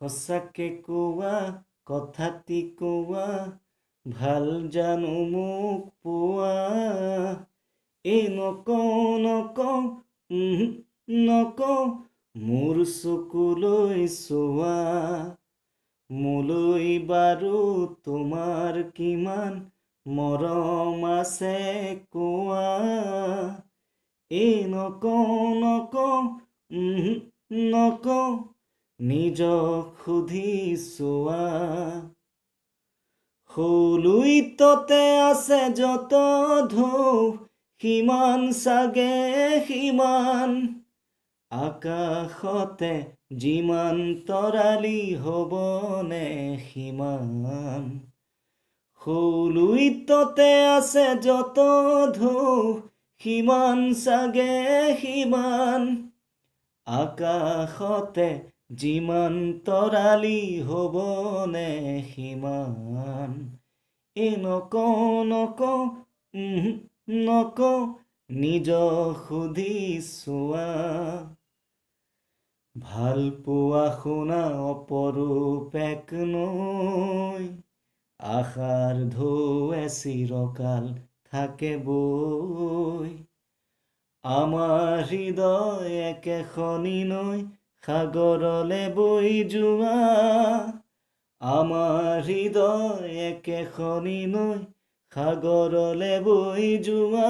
সঁচাকে কোৱা কথাটি কোৱা ভাল জানো মোক পোৱা এই নকওঁ নকওঁ মোৰ চকুলৈ চোৱা মোলৈ বাৰু তোমাৰ কিমান মৰম আছে কোৱা এই নকওঁ নকওঁ নিজক সুধি চোৱা সলুইততে আছে যত ঢৌ সিমান চাগে সিমান আকাশতে যিমান তৰালি হ'বনে সিমান সলুইততে আছে যত ঢৌ সিমান চাগে সিমান আকাশতে যিমান তৰালি হ'বনে সিমান এই নকওঁ নিজক সুধি চোৱা ভাল পোৱা শুনা অপৰূপ এক নৈ আশাৰ ঢৌৱে চিৰকাল থাকে বৈ আমাৰ হৃদয় একেখনি নৈ সাগৰলে বৈ যোৱা আমাৰ হৃদয় একেখনি নৈ সাগৰলে বৈ যোৱা